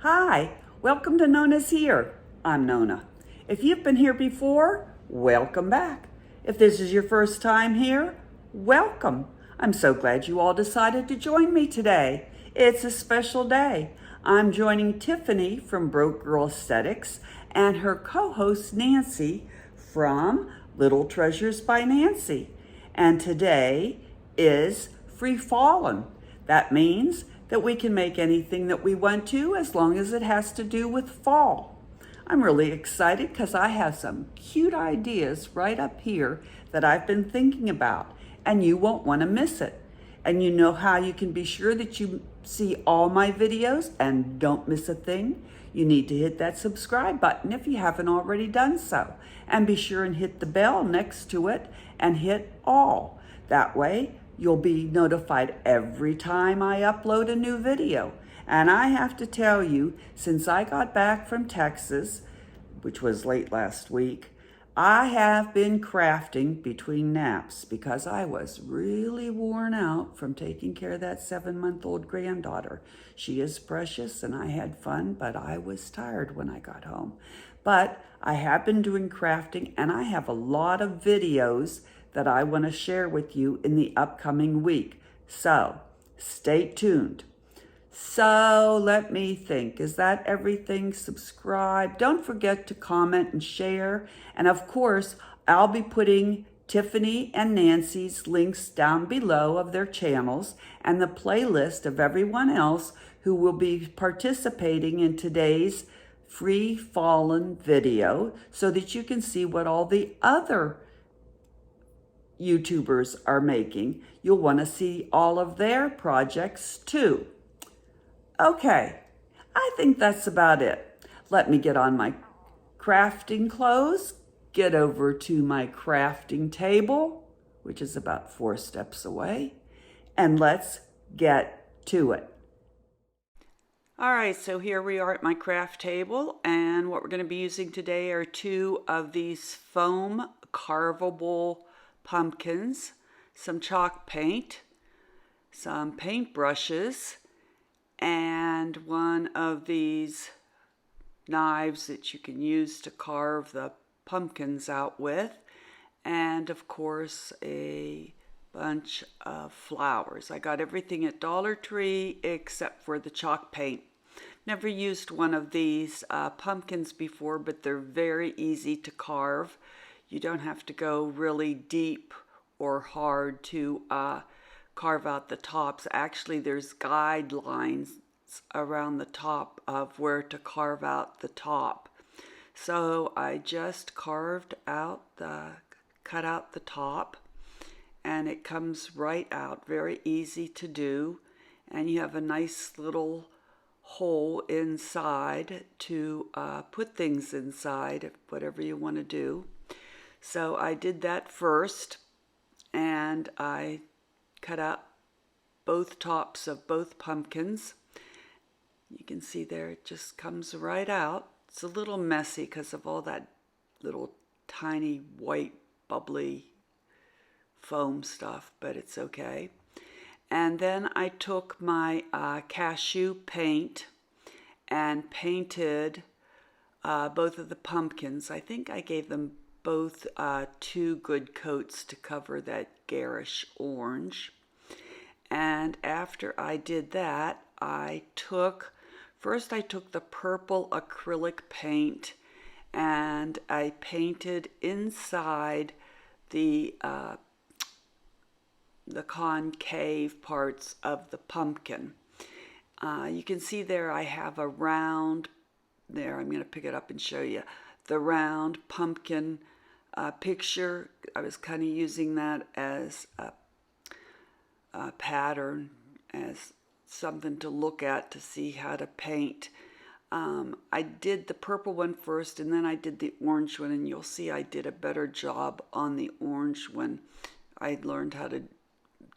Hi, welcome to Nona's Here. I'm Nona. If you've been here before, welcome back. If this is your first time here, welcome. I'm so glad you all decided to join me today. It's a special day. I'm joining Tiffany from Broke Girl Aesthetics and her co-host Nancy from Little Treasures by Nancy. And today is Free Fallin'. That means that we can make anything that we want to as long as it has to do with fall. I'm really excited because I have some cute ideas right up here that I've been thinking about, and you won't want to miss it. And you know how you can be sure that you see all my videos and don't miss a thing? You need to hit that subscribe button if you haven't already done so. And be sure and hit the bell next to it and hit all. That way, you'll be notified every time I upload a new video. And I have to tell you, since I got back from Texas, which was late last week, I have been crafting between naps because I was really worn out from taking care of that 7-month-old granddaughter. She is precious and I had fun, but I was tired when I got home. But I have been doing crafting and I have a lot of videos that I want to share with you in the upcoming week. So stay tuned. So let me think. Is that everything? Subscribe. Don't forget to comment and share. And of course, I'll be putting Tiffany and Nancy's links down below of their channels and the playlist of everyone else who will be participating in today's Free Fallen video so that you can see what all the other YouTubers are making. You'll want to see all of their projects too. Okay, I think that's about it. Let me get on my crafting clothes, get over to my crafting table, which is about 4 steps away, and let's get to it. All right, so here we are at my craft table, and what we're going to be using today are 2 of these foam carvable pumpkins, some chalk paint, some paint brushes, and one of these knives that you can use to carve the pumpkins out with, and of course a bunch of flowers. I got everything at Dollar Tree except for the chalk paint. Never used one of these pumpkins before, but they're very easy to carve. You don't have to go really deep or hard to carve out the tops. Actually, there's guidelines around the top of where to carve out the top. So I just cut out the top, and it comes right out. Very easy to do, and you have a nice little hole inside to put things inside, whatever you want to do. So I did that first, and I cut out both tops of both pumpkins. You can see there it just comes right out. It's a little messy because of all that little tiny white bubbly foam stuff, but it's okay. And then I took my cashew paint and painted both of the pumpkins. I think I gave them both 2 good coats to cover that garish orange. And after I did that, I took the purple acrylic paint and I painted inside the concave parts of the pumpkin. You can see there I have a round, there I'm going to pick it up and show you, the round pumpkin picture. I was kind of using that as a pattern, as something to look at to see how to paint. I did the purple one first and then I did the orange one, and you'll see I did a better job on the orange one. I learned how to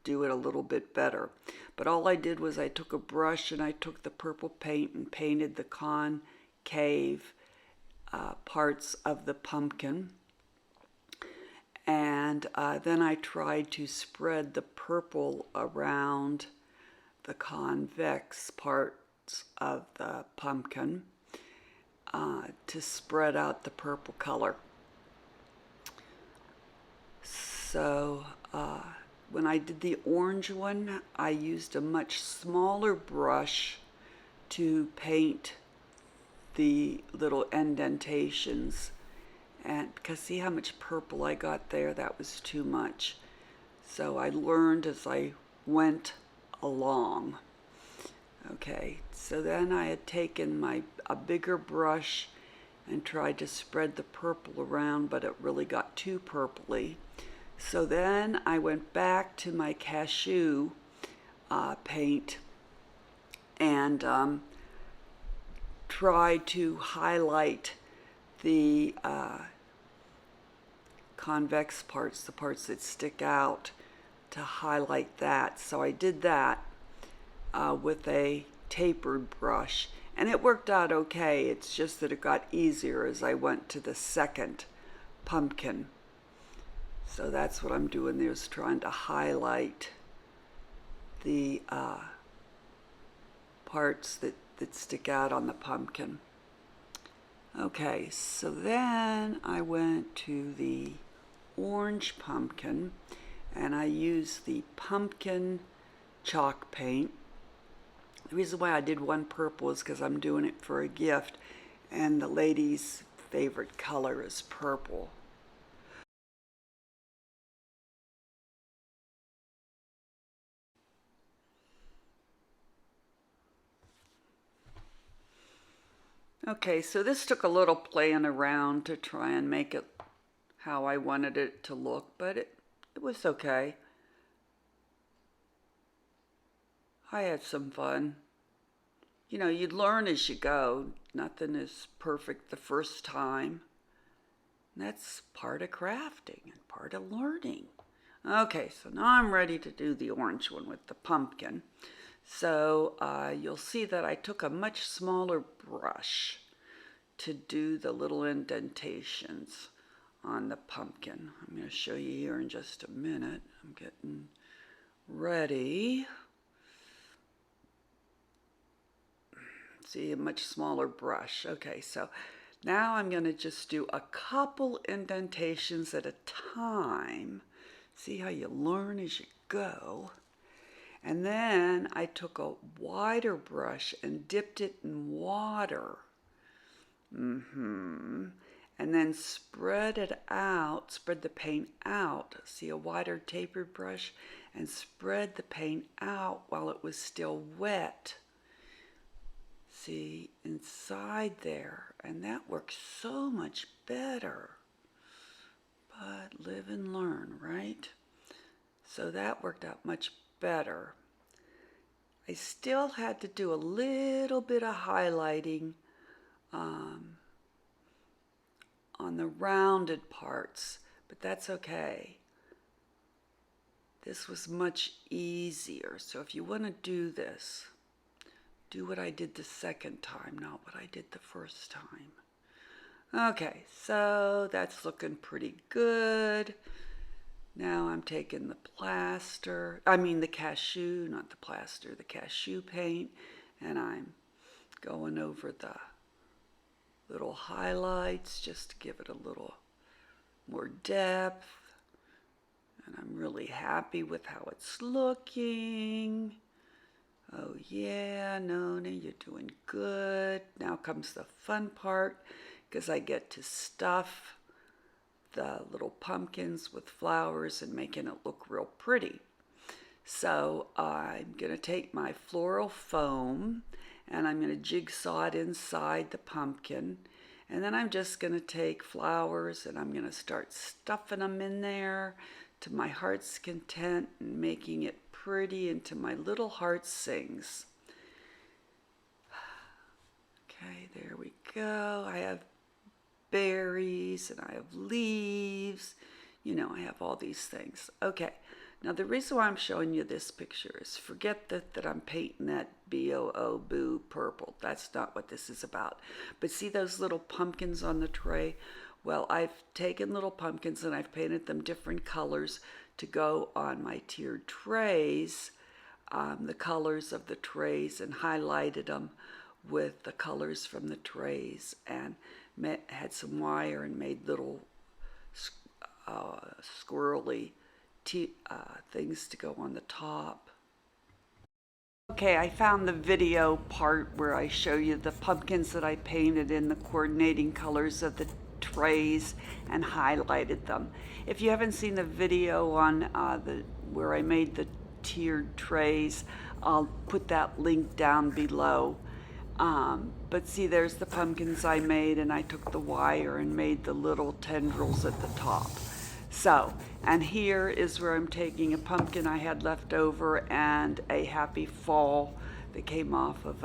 do it a little bit better. But all I did was I took a brush and I took the purple paint and painted the concave parts of the pumpkin. And then I tried to spread the purple around the convex part parts of the pumpkin to spread out the purple color. So when I did the orange one, I used a much smaller brush to paint the little indentations. And because see how much purple I got there? That was too much. So I learned as I went along. Okay, so then I had taken a bigger brush and tried to spread the purple around, but it really got too purpley. So then I went back to my cashew paint and tried to highlight the convex parts, the parts that stick out, to highlight that. So I did that with a tapered brush, and it worked out okay. It's just that it got easier as I went to the second pumpkin. So that's what I'm doing there, is trying to highlight the parts that stick out on the pumpkin. Okay, so then I went to the orange pumpkin and I used the pumpkin chalk paint. The reason why I did one purple is because I'm doing it for a gift, and the lady's favorite color is purple. Okay, so this took a little playing around to try and make it how I wanted it to look, but it was okay. I had some fun. You know, you learn as you go. Nothing is perfect the first time. And that's part of crafting and part of learning. Okay, so now I'm ready to do the orange one with the pumpkin. So you'll see that I took a much smaller brush to do the little indentations on the pumpkin. I'm going to show you here in just a minute. I'm getting ready. See, a much smaller brush. Okay, so now I'm going to just do a couple indentations at a time. See how you learn as you go. And then I took a wider brush and dipped it in water. And then spread it out, spread the paint out. See, a wider tapered brush, and spread the paint out while it was still wet. See, inside there, and that works so much better. But live and learn, right? So that worked out much better. I still had to do a little bit of highlighting on the rounded parts, but that's okay. This was much easier. So if you want to do this, do what I did the second time, not what I did the first time. Okay, so that's looking pretty good. Now I'm taking the cashew, not the plaster, the cashew paint, and I'm going over the little highlights just to give it a little more depth. And I'm really happy with how it's looking. Oh yeah, Nona, you're doing good. Now comes the fun part, because I get to stuff the little pumpkins with flowers and making it look real pretty. So I'm going to take my floral foam and I'm going to jigsaw it inside the pumpkin. And then I'm just going to take flowers and I'm going to start stuffing them in there to my heart's content and making it pretty into my little heart sings. Okay, there we go. I have berries and I have leaves. You know, I have all these things. Okay, now the reason why I'm showing you this picture is forget that I'm painting that BOO boo purple. That's not what this is about. But see those little pumpkins on the tray? Well, I've taken little pumpkins and I've painted them different colors to go on my tiered trays the colors of the trays and highlighted them with the colors from the trays, and had some wire and made little squirrely things to go on the top. Okay, I found the video part where I show you the pumpkins that I painted in the coordinating colors of the trays and highlighted them. If you haven't seen the video on where I made the tiered trays, I'll put that link down below. But see, there's the pumpkins I made, and I took the wire and made the little tendrils at the top. So, and here is where I'm taking a pumpkin I had left over and a happy fall that came off of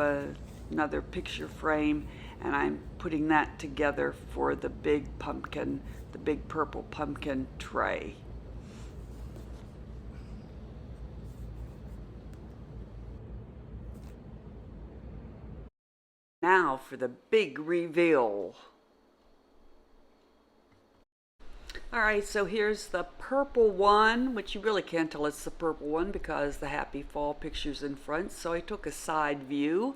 another picture frame, and I'm putting that together for the big pumpkin, the big purple pumpkin tray. Now for the big reveal. All right, so here's the purple one, which you really can't tell it's the purple one because the happy fall picture's in front. So I took a side view,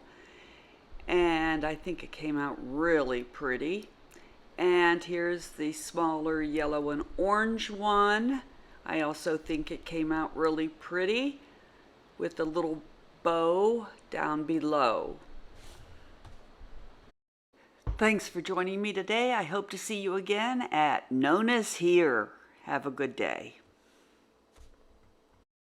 and I think it came out really pretty. And here's the smaller yellow and orange one. I also think it came out really pretty with a little bow down below. Thanks for joining me today. I hope to see you again at Nona's Here. Have a good day.